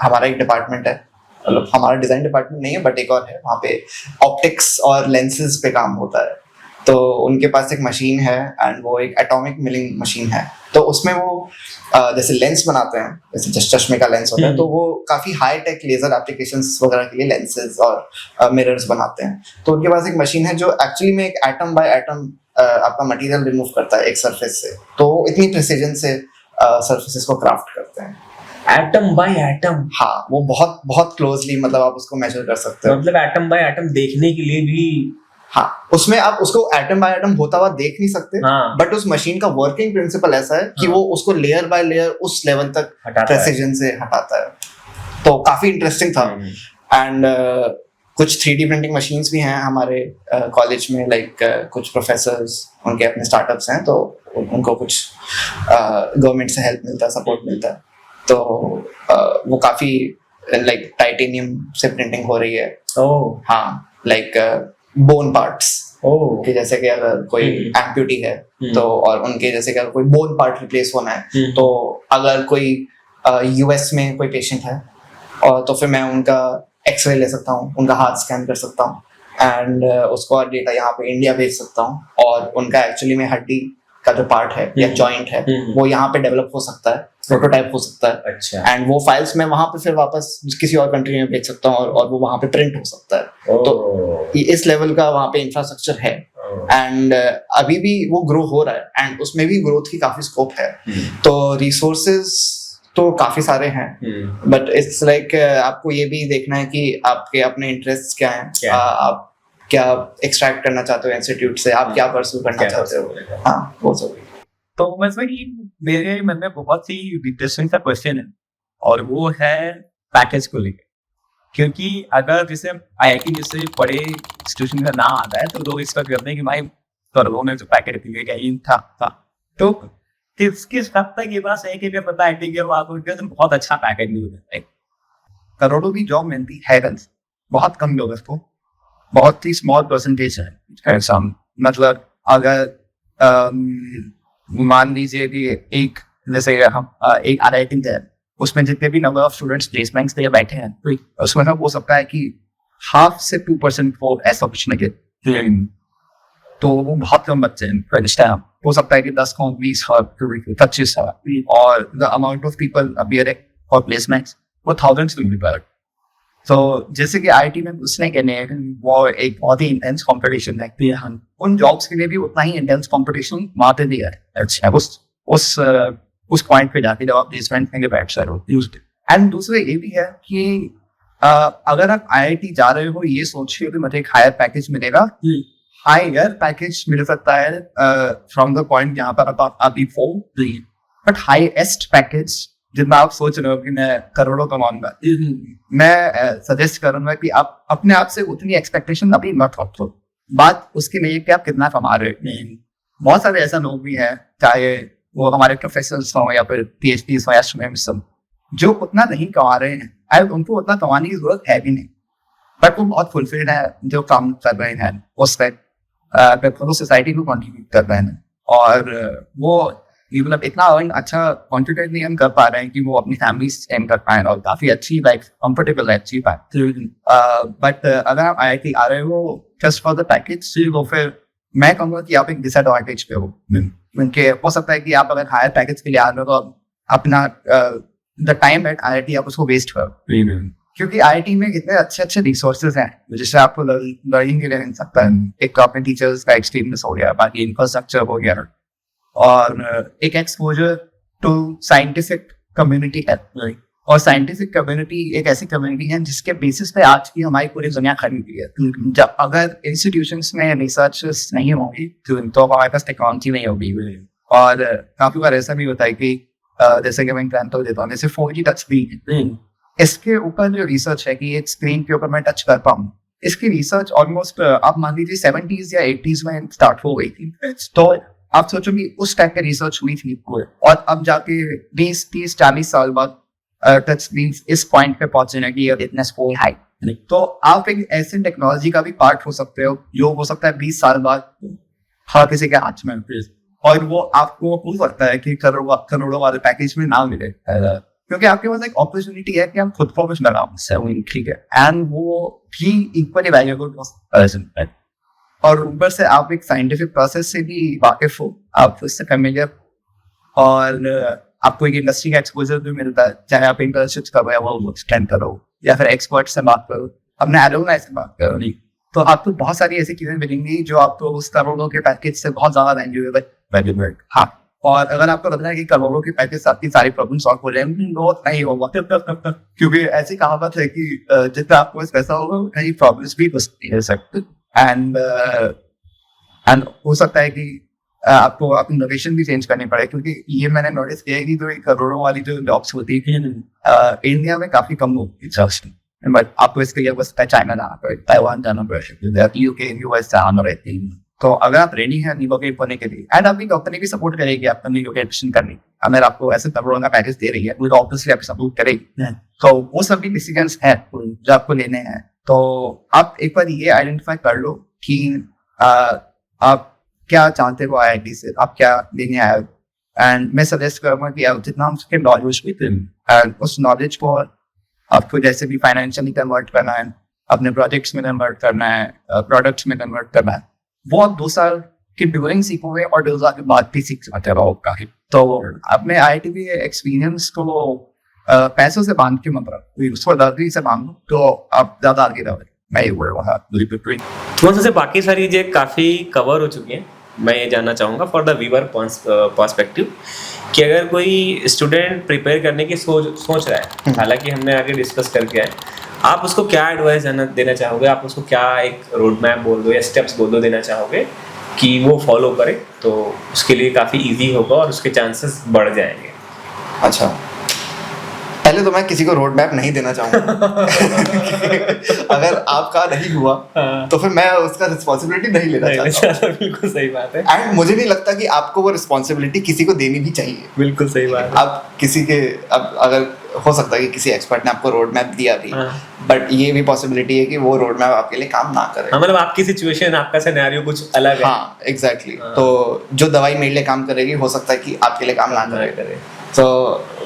हमारा एक डिपार्टमेंट है, मतलब हमारा डिजाइन डिपार्टमेंट नहीं है बट एक और है, वहाँ पे ऑप्टिक्स और लेंसेज पे काम होता है। तो उनके पास एक मशीन है एंड वो एक एटॉमिक मिलिंग मशीन है। तो उसमें वो जैसे लेंस बनाते हैं, जैसे चश्मे का लेंस होता है, तो वो काफी हाई टेक लेजर एप्लीकेशंस वगैरह के लिए लेंसेज और मिरर्स बनाते हैं। तो उनके पास एक मशीन है जो एक्चुअली में एक एटम बाय एटम आपका मटेरियल रिमूव करता है एक सरफेस से, तो इतनी प्रिसीजन से सरफेसेस को क्राफ्ट करते हैं। Atom by atom? हाँ, वो बहुत बहुत क्लोजली मतलब आप उसको मेजर कर सकते हो। मतलब एटम बाय एटम देखने के लिए भी? हाँ, उसमें आप उसको एटम बाय एटम होता हुआ देख नहीं सकते, हाँ। बट उस मशीन का वर्किंग प्रिंसिपल ऐसा है कि वो उसको लेयर बाय लेयर उस लेवल तक प्रेसिजन से हटाता है। तो काफी इंटरेस्टिंग था एंड कुछ 3D प्रिंटिंग मशीन्स भी हैं हमारे कॉलेज में, लाइक कुछ प्रोफेसर्स उनके अपने स्टार्टअप्स हैं, तो उनको कुछ गवर्नमेंट से हेल्प मिलता है, सपोर्ट मिलता है। तो वो काफी लाइक टाइटेनियम से प्रिंटिंग हो रही है। हाँ, लाइक बोन पार्ट्स कि जैसे कि अगर कोई एम्प्यूटी है तो, और उनके जैसे कि अगर कोई बोन पार्ट रिप्लेस होना है, तो अगर कोई US में कोई पेशेंट है और तो फिर मैं उनका एक्सरे ले सकता हूँ, उनका हाथ स्कैन कर सकता हूँ एंड उसको डेटा यहाँ पे इंडिया भेज सकता हूँ, और उनका एक्चुअली में हड्डी का जो पार्ट है या जॉइंट है वो यहाँ पे डेवलप हो सकता है, प्रोटोटाइप हो सकता है। अच्छा। एंड वो फाइल्स मैं वहां पे फिर वापस किसी और कंट्री में भेज सकता हूँ और वो वहां पे प्रिंट हो सकता है। तो इस लेवल का वहां पे इंफ्रास्ट्रक्चर है एंड अभी भी वो ग्रो हो रहा है एंड उसमें भी ग्रोथ की काफी स्कोप है। तो रिसोर्सेज तो काफी सारे हैं, बट इट्स लाइक आपको ये भी देखना है कि आपके अपने इंटरेस्ट क्या हैं, आप क्या एक्सट्रैक्ट करना चाहते हो इंस्टीट्यूट से, आप क्या परस्यू करना चाहते हो। हाँ, वो सब। तो मतलब ये मेरे मन में बहुत ही इंटरेस्टिंग सा क्वेश्चन है, और वो है पैकेज को लेकर। क्योंकि अगर जैसे IIT जैसे बड़े इंस्टीट्यूशन का नाम आता है तो लोग एक्सपेक्ट करते हैं कि भाई करोड़ों में जो पैकेज दिए था। तो किस हद तक ये बात सही कि मैं पता है कि बहुत अच्छा पैकेज मिल जाता है? करोड़ों की जॉब मिलती है, बहुत कम लोग इसको, बहुत ही स्मॉल परसेंटेज है। मतलब अगर मान लीजिए कि एक जैसे हम एक IIT है, उसमें जितने भी नंबर ऑफ स्टूडेंट्स प्लेसमेंट्स के लिए बैठे हैं, उसमें हो सकता है कि 0.5 से 2% को ऐसा कुछ लगे, तो वो बहुत कम बच्चे हैं। हो सकता है कि 10 को 20 25 और the amount of people appearing for placements वो थाउजेंड्स में भी। तो जैसे कि IIT में उसने कहने वो एक बहुत ही इंटेंस कॉम्पिटिशन है, उन जॉब्स के लिए भी उतना ही इंटेंस कॉम्पिटिशन मारते दिया है उस पॉइंट पे जाके जब आप प्लेसमेंट में बैठ सकते हो। एंड दूसरा ये भी है कि अगर आप IIT जा रहे हो ये सोचिए कि मुझे एक हायर पैकेज मिलेगा, हायर पैकेज मिल सकता है फ्रॉम द पॉइंट जहाँ पर आप अभी बट हाईएस्ट पैकेज जितना आप सोच रहे हो कि मैं करोड़ों कमाऊंगा, मैं सजेस्ट करूंगा कि आप अपने आप से उतनी एक्सपेक्टेशन अभी मत रखो। बात उसकी नहीं है कि आप कितना कमा रहे हो। बहुत सारे ऐसा लोग भी हैं, चाहे वो हमारे प्रोफेसर्स हों या फिर PhD हो या स्टूडेंट्स हो, जो उतना नहीं कमा रहे हैं, और उनको उतना कमाने की जरूरत है भी नहीं, बट वो बहुत फुलफिल्ड है जो काम कर रहे हैं उस पर, सोसाइटी को कॉन्ट्रीब्यूट कर रहे हैं, और वो मतलब इतना अच्छा कॉन्फिडेंटली हम कर पा रहे हैं कि वो अपनी फैमिली स्टेम कर पाए और काफी अच्छी लाइफ, कंफर्टेबल लाइफ जी पाए। बट अगर आप IIT आ रहे हो जस्ट फॉर द पैकेज, तो फिर मैं कहूँगा कि आप एक डिसएडवांटेज पे हो, क्योंकि हो सकता है कि आप अगर हायर पैकेज के लिए आ रहे हो तो अपना द टाइम एट IIT आप उसको वेस्ट करो, क्योंकि IIT में इतने अच्छे अच्छे रिसोर्सेज हैं जिससे आपको लर्निंग के लिए मिल सकता है। एक अपने टीचर्स का एक्सपीरियंस हो गया, बाकी इंफ्रास्ट्रक्चर हो गया, और एक एक्सपोजर टू साइंटिफिक कम्युनिटी है। और साइंटिफिक कम्युनिटी एक ऐसी कम्युनिटी है जिसके बेसिस पे आज की हमारी पूरी दुनिया खड़ी हुई है। जब अगर इंस्टीट्यूशंस में रिसर्च नहीं होगी तो हमारे पास टेक्नोलॉजी नहीं होगी। और काफी बार ऐसा भी होता है कि जैसे कि मैं एग्जाम्पल देता हूँ, जैसे 4G टच स्क्रीन, इसके ऊपर जो रिसर्च है कि एक स्क्रीन के ऊपर मैं टच कर पाऊँ, इसकी रिसर्च ऑलमोस्ट आप मान लीजिए 70s या 80s में स्टार्ट हो गई थी। तो आप सोचो कि उस टाइप की रिसर्च हुई थी, और अब जाके 20, 30, 40 साल बाद टच स्क्रीन इस पॉइंट पे पहुंचे ना कि इतना स्कोर हाई, तो आप एक ऐसे टेक्नोलॉजी का भी पार्ट हो सकते हो जो हो सकता है 20 साल बाद हर किसी के हाथ में, और वो आपको हो सकता है कि करोड़ों वाले पैकेज में ना मिले, क्योंकि आपके पास एक अपॉर्चुनिटी है कि हम खुद को कुछ लगाओ, ठीक है, एंड वो भी इक्वली वैल्यूएबल। और ऊपर से आप एक साइंटिफिक प्रोसेस से भी वाकिफ हो, आप उससे फेमिलियर, और आपको एक इंडस्ट्री का एक्सपोजर भी मिलता है, चाहे आप इंटर्नशिप कर रहे हो वो एक्सटेंड करो या फिर एक्सपर्ट से बात करो, अपने एलुमनाई से बात करो, नहीं तो आपको बहुत सारी ऐसी चीजें मिलेंगी जो आपको उस करोड़ों के पैकेज से बहुत ज्यादा वैल्यूएबल। हाँ, और अगर आपको लग रहा है कि करोड़ों के पैकेज से आपकी सारी प्रॉब्लम सॉल्व हो जाएंगी, वो नहीं होगा, क्योंकि ऐसी कहावत है कि जितना आपको पैसा होगा उतनी प्रॉब्लम्स भी हो सकती है। एंड हो सकता है कि आपको अपनी लोकेशन भी चेंज करनी पड़े, क्योंकि ये मैंने नोटिस किया है कि जो करोड़ों वाली जो जॉब्स होती थी इंडिया में काफी कम होती है, बट आपको इसके लिए बस चाइना जाना पड़े, ताइवान जाना पड़े, UK, US जाना रहती है। तो अगर आप रेडी हैं रिलोकेट करने के लिए, एंड आपकी कंपनी भी सपोर्ट करेगी आपको रिलोकेशन करने, अगर आपको ऐसे करोड़ों का पैकेज दे रही है तो ऑब्वियसली आपको सपोर्ट करेगी। तो वो सभी डिसीजंस हैं जो आपको लेने हैं। तो आप एक बार ये आइडेंटिफाई कर लो कि आप क्या चाहते हो IIT से, आप क्या लेने आए हो, एंड मैं सजेस्ट करूँगा कि आप जितना हम उसके नॉलेज भी एंड उस नॉलेज को आपको जैसे भी फाइनेंशियली कन्वर्ट करना है, अपने प्रोजेक्ट्स में कन्वर्ट करना है, प्रोडक्ट्स में कन्वर्ट करना है, वो आप 2 साल की ड्यूरिंग सीखोगे और 2 साल के बाद भी सीख सकते हो काफी। तो अपने IIT के एक्सपीरियंस को पैसों से बांध के मत रखो, उसको दर्दी से बांधो तो आप ज्यादा आगे रहोगे। मैं ये बोल रहा तो से बाकी सारी चीजें काफी कवर हो चुकी हैं। मैं ये जानना चाहूँगा फॉर द व्यूअर पर्सपेक्टिव कि अगर कोई स्टूडेंट प्रिपेयर करने की सोच रहा है, हालांकि हमने आगे डिस्कस करके आए, आप उसको क्या एडवाइस देना चाहोगे? आप उसको क्या एक रोड मैप बोल दो या स्टेप्स बोल दो देना चाहोगे कि वो फॉलो करे तो उसके लिए काफ़ी ईजी होगा और उसके चांसेस बढ़ जाएंगे? अच्छा, पहले तो मैं किसी को रोड मैप नहीं देना चाहूँगा अगर आपका नहीं हुआ तो फिर मैं उसका रिस्पॉन्सिबिलिटी नहीं लेना चाहता। बिल्कुल सही बात है। एंड मुझे नहीं लगता कि आपको वो रिस्पॉन्सिबिलिटी किसी को देनी भी चाहिए। बिल्कुल सही बात है। आप किसी के, अब अगर हो सकता है कि किसी एक्सपर्ट ने आपको रोड मैप दिया भी, बट ये भी पॉसिबिलिटी है कि वो रोड मैप आपके लिए काम ना करे। मतलब आपकी सिचुएशन, आपका सिनेरियो कुछ अलग है। हाँ, एग्जैक्टली। तो जो दवाई मेरे लिए काम करेगी हो सकता है कि आपके लिए काम ना करे। तो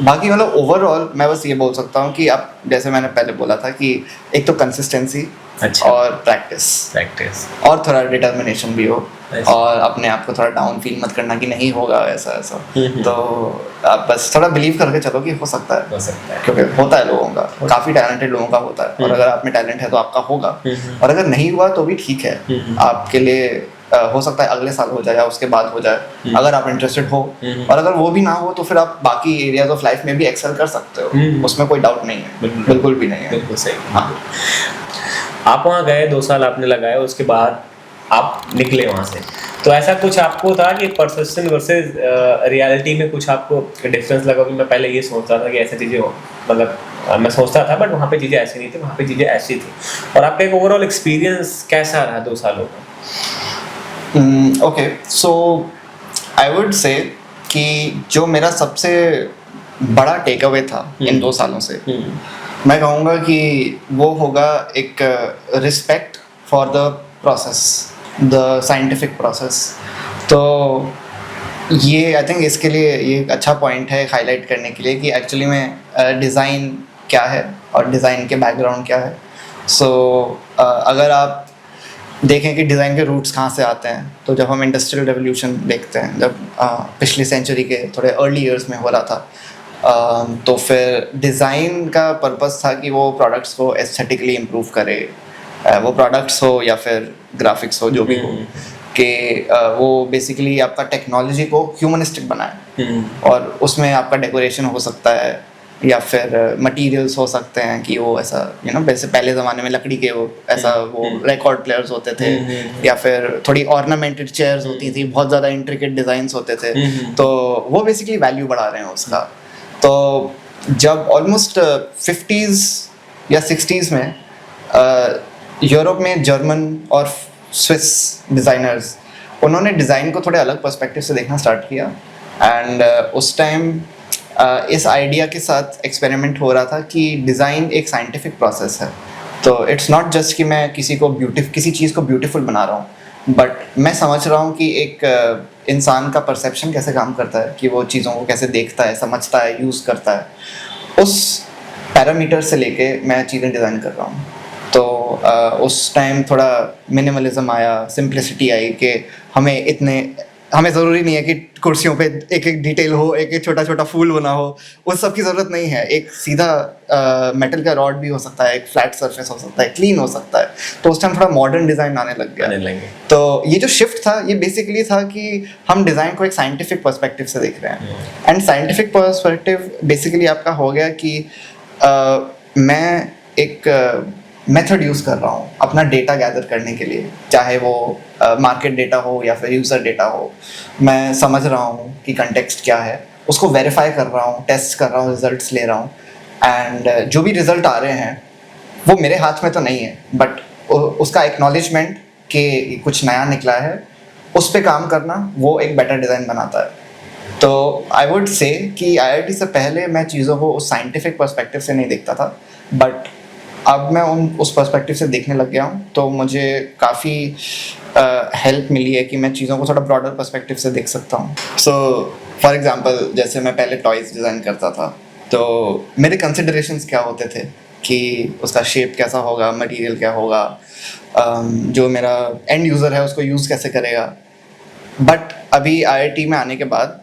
बाकी मतलब ओवरऑल मैं बस ये बोल सकता हूँ कि आप, जैसे मैंने पहले बोला था कि एक तो कंसिस्टेंसी, अच्छा, और प्रैक्टिस और थोड़ा डिटर्मिनेशन भी हो, और अपने आप को थोड़ा डाउन फील मत करना कि नहीं होगा ऐसा। तो आप बस थोड़ा बिलीव करके चलो कि हो सकता है, क्योंकि होता है लोगों का, काफी टैलेंटेड लोगों का होता है, और अगर आप में टैलेंट है तो आपका होगा, और अगर नहीं हुआ तो भी ठीक है, आपके लिए हो सकता है अगले साल हो जाए या उसके बाद हो जाए, अगर आप इंटरेस्टेड हो। और अगर वो भी ना हो तो फिर आप बाकी एरियाज ऑफ लाइफ में भी एक्सेल कर सकते हो, उसमें कोई डाउट नहीं है, बिल्कुल भी नहीं है। बिल्कुल सही। हाँ, आप वहाँ गए, 2 साल आपने लगाए, उसके बाद आप निकले वहाँ से, तो ऐसा कुछ आपको था कि परसेप्शन वर्सेस रियलिटी में कुछ आपको डिफरेंस लगा कि मैं पहले ये सोचता था कि ऐसी चीज़ें हो, मतलब मैं सोचता था बट वहाँ पे चीज़ें ऐसी नहीं थी, वहाँ पे चीज़ें ऐसी थी, और आपका एक ओवरऑल एक्सपीरियंस कैसा रहा 2 सालों का? ओके, सो आई वुड से कि जो मेरा सबसे बड़ा टेक अवे था इन 2 सालों से, मैं कहूँगा कि वो होगा एक respect for the process, the scientific process. तो ये आई थिंक इसके लिए ये एक अच्छा पॉइंट है हाईलाइट करने के लिए कि एक्चुअली में डिज़ाइन क्या है और डिज़ाइन के बैकग्राउंड क्या है। सो अगर आप देखें कि डिज़ाइन के रूट्स कहाँ से आते हैं, तो जब हम इंडस्ट्रियल रेवोल्यूशन देखते हैं, जब पिछली सेंचुरी के थोड़े अर्ली ईयर्स में हो रहा था, तो फिर डिज़ाइन का पर्पस था कि वो प्रोडक्ट्स को एस्थेटिकली इम्प्रूव करे, वो प्रोडक्ट्स हो या फिर ग्राफिक्स हो, जो भी हो, कि वो बेसिकली आपका टेक्नोलॉजी को ह्यूमनिस्टिक बनाए, और उसमें आपका डेकोरेशन हो सकता है या फिर मटेरियल्स हो सकते हैं कि वो ऐसा वैसे पहले ज़माने में लकड़ी के वो ऐसा वो रिकॉर्ड प्लेयर्स होते थे, या फिर थोड़ी ऑर्नामेंटेड चेयर्स होती थी, बहुत ज़्यादा इंट्रिकेट डिज़ाइंस होते थे, तो वो बेसिकली वैल्यू बढ़ा रहे हैं उसका। तो जब ऑलमोस्ट 50s या 60s में यूरोप में जर्मन और स्विस डिज़ाइनर्स, उन्होंने डिज़ाइन को थोड़े अलग पर्सपेक्टिव से देखना स्टार्ट किया, एंड उस टाइम इस आइडिया के साथ एक्सपेरिमेंट हो रहा था कि डिज़ाइन एक साइंटिफिक प्रोसेस है। तो इट्स नॉट जस्ट कि मैं किसी चीज़ को ब्यूटीफुल बना रहा हूँ, बट मैं समझ रहा हूँ कि एक इंसान का परसेप्शन कैसे काम करता है, कि वो चीज़ों को कैसे देखता है, समझता है, यूज़ करता है, उस पैरामीटर से लेके मैं चीज़ें डिज़ाइन कर रहा हूँ। तो उस टाइम थोड़ा मिनिमलिज्म आया, सिंप्लिसिटी आई, कि हमें ज़रूरी नहीं है कि कुर्सियों पे एक एक डिटेल हो, एक एक छोटा छोटा फूल बना हो, उस सब की ज़रूरत नहीं है। एक सीधा मेटल का रॉड भी हो सकता है, एक फ्लैट सरफेस हो सकता है, क्लीन हो सकता है। तो उस टाइम थोड़ा मॉडर्न डिज़ाइन आने लग गया। तो ये जो शिफ्ट था, ये बेसिकली था कि हम डिज़ाइन को एक साइंटिफिक पर्सपेक्टिव से देख रहे हैं, एंड साइंटिफिक पर्सपेक्टिव बेसिकली आपका हो गया कि मैं एक मेथड यूज़ कर रहा हूँ अपना डेटा गैदर करने के लिए, चाहे वो मार्केट डेटा हो या फिर यूज़र डेटा हो। मैं समझ रहा हूँ कि कंटेक्स्ट क्या है, उसको वेरीफाई कर रहा हूँ, टेस्ट कर रहा हूँ, रिजल्ट्स ले रहा हूँ, एंड जो भी रिजल्ट आ रहे हैं वो मेरे हाथ में तो नहीं है, बट उसका एक्नॉलेजमेंट कि कुछ नया निकला है, उस पर काम करना, वो एक बेटर डिज़ाइन बनाता है। तो आई वुड से कि IIT से पहले मैं चीज़ों को उस साइंटिफिक पर्सपेक्टिव से नहीं देखता था, बट अब मैं उस पर्सपेक्टिव से देखने लग गया हूँ, तो मुझे काफ़ी हेल्प मिली है कि मैं चीज़ों को थोड़ा ब्रॉडर पर्सपेक्टिव से देख सकता हूँ। सो फॉर एग्जांपल, जैसे मैं पहले टॉयज़ डिज़ाइन करता था, तो मेरे कंसिडरेशंस क्या होते थे कि उसका शेप कैसा होगा, मटेरियल क्या होगा, जो मेरा एंड यूज़र है उसको यूज़ कैसे करेगा। बट अभी IIT में आने के बाद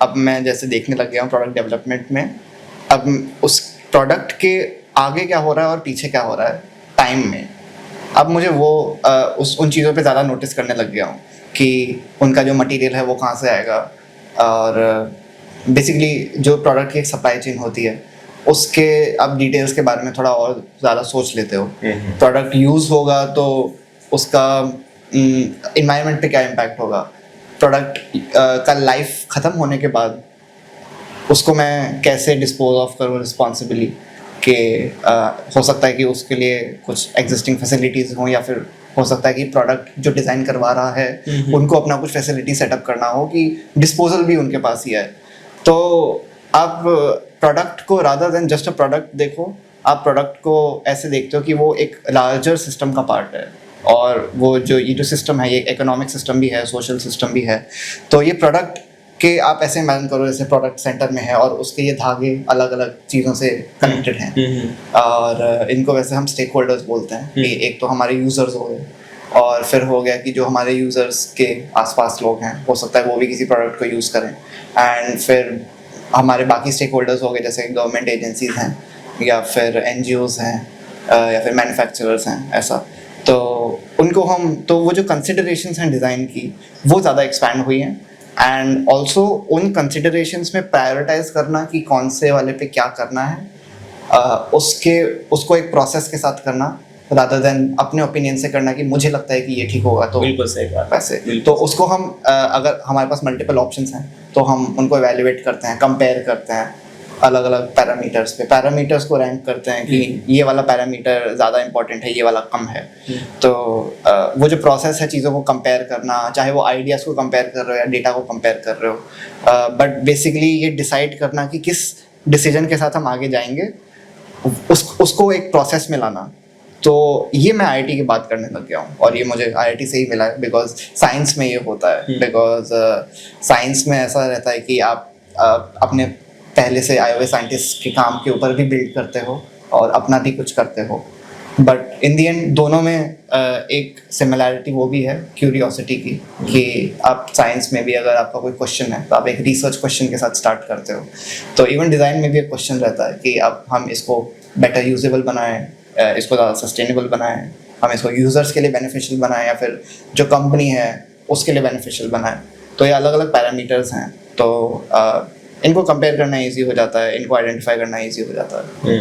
अब मैं जैसे देखने लग गया हूँ प्रोडक्ट डेवलपमेंट में, अब उस प्रोडक्ट के आगे क्या हो रहा है और पीछे क्या हो रहा है टाइम में, अब मुझे वो उन चीज़ों पे ज़्यादा नोटिस करने लग गया हूँ कि उनका जो मटेरियल है वो कहाँ से आएगा, और बेसिकली जो प्रोडक्ट की एक सप्लाई चेन होती है उसके अब डिटेल्स के बारे में थोड़ा और ज़्यादा सोच लेते हो। प्रोडक्ट यूज़ होगा तो उसका इन्वायरमेंट पे क्या इम्पैक्ट होगा, प्रोडक्ट का लाइफ ख़त्म होने के बाद उसको मैं कैसे डिस्पोज ऑफ करूँ रिस्पॉन्सिबली, कि हो सकता है कि उसके लिए कुछ एग्जिस्टिंग फैसिलिटीज़ हों, या फिर हो सकता है कि प्रोडक्ट जो डिज़ाइन करवा रहा है उनको अपना कुछ फैसिलिटी सेटअप करना हो कि डिस्पोजल भी उनके पास ही है। तो आप प्रोडक्ट को rather than just a product देखो, आप प्रोडक्ट को ऐसे देखते हो कि वो एक लार्जर सिस्टम का पार्ट है, और वो ये जो सिस्टम है ये इकोनॉमिक सिस्टम भी है, सोशल सिस्टम भी है। तो ये प्रोडक्ट कि आप ऐसे इमेजिन करो जैसे प्रोडक्ट सेंटर में है और उसके ये धागे अलग अलग चीज़ों से कनेक्टेड हैं, और इनको वैसे हम स्टेक होल्डर्स बोलते हैं कि एक तो हमारे यूज़र्स हो गए, और फिर हो गया कि जो हमारे यूज़र्स के आसपास लोग हैं हो सकता है वो भी किसी प्रोडक्ट को यूज़ करें, एंड फिर हमारे बाकी स्टेक होल्डर्स हो गए जैसे गवर्नमेंट एजेंसीज़ हैं, या फिर NGOs हैं, या फिर मैन्युफैक्चरर्स हैं ऐसा। तो उनको तो वो जो कंसिडरेशंस हैं डिज़ाइन की वो ज़्यादा एक्सपैंड हुई हैं, एंड ऑल्सो उन कंसिडरेशंस में प्रायोरिटाइज करना कि कौन से वाले पे क्या करना है, उसको एक प्रोसेस के साथ करना, rather than अपने ओपिनियन से करना कि मुझे लगता है कि ये ठीक होगा तो बिल्कुल सही बात। वैसे तो उसको हम अगर हमारे पास मल्टीपल ऑप्शंस हैं तो हम उनको एवेल्युएट करते हैं, कंपेयर करते हैं अलग अलग पैरामीटर्स पे, पैरामीटर्स को रैंक करते हैं कि ये वाला पैरामीटर ज़्यादा इंपॉर्टेंट है, ये वाला कम है। तो वो जो प्रोसेस है चीज़ों को कंपेयर करना, चाहे वो आइडियाज़ को कंपेयर कर रहे हो या डेटा को कंपेयर कर रहे हो, बट बेसिकली ये डिसाइड करना कि किस डिसीजन के साथ हम आगे जाएंगे, उसको एक प्रोसेस में लाना। तो ये मैं आईआईटी की बात करने लग गया हूँ और ये मुझे आईआईटी से ही मिला है, बिकॉज साइंस में ये होता है। बिकॉज साइंस में ऐसा रहता है कि आप अपने पहले से आए हुए साइंटिस्ट के काम के ऊपर भी बिल्ड करते हो और अपना भी कुछ करते हो, बट इन दी एंड दोनों में एक सिमिलैरिटी वो भी है क्यूरियोसिटी की, कि आप साइंस में भी अगर आपका कोई क्वेश्चन है तो आप एक रिसर्च क्वेश्चन के साथ स्टार्ट करते हो। तो इवन डिज़ाइन में भी एक क्वेश्चन रहता है कि अब हम इसको बेटर यूजेबल बनाएं, इसको ज़्यादा सस्टेनेबल बनाएं, हम इसको यूज़र्स के लिए बेनिफिशियल बनाएं या फिर जो कंपनी है उसके लिए बेनिफिशियल बनाएं। तो ये अलग अलग पैरामीटर्स हैं, तो इनको कंपेयर करना इजी हो जाता है, इनको आइडेंटिफाई करना इजी हो जाता है।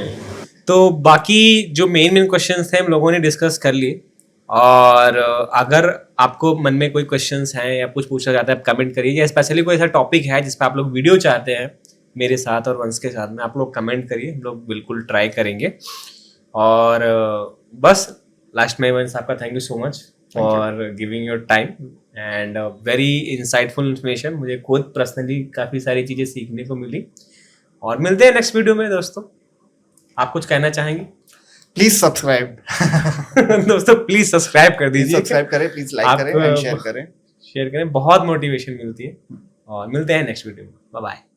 तो बाकी जो मेन क्वेश्चंस थे हम लोगों ने डिस्कस कर लिए, और अगर आपको मन में कोई क्वेश्चंस हैं या कुछ पूछना चाहते हैं आप कमेंट करिए, या स्पेशली कोई ऐसा टॉपिक है जिस पर आप लोग वीडियो चाहते हैं मेरे साथ और वंश के साथ में, आप लोग कमेंट करिए, हम लोग बिल्कुल ट्राई करेंगे। और बस लास्ट में वंश आपका thank you so much for giving your time and very insightful information. मुझे खुद पर्सनली काफ़ी सारी चीज़ें सीखने को मिली, और मिलते हैं नेक्स्ट वीडियो में। दोस्तों आप कुछ कहना चाहेंगे? प्लीज सब्सक्राइब दोस्तों प्लीज सब्सक्राइब कर दीजिए, सब्सक्राइब करें, प्लीज लाइक करें एंड शेयर करें। बहुत मोटिवेशन मिलती है। और मिलते हैं नेक्स्ट वीडियो में, बाय बाय।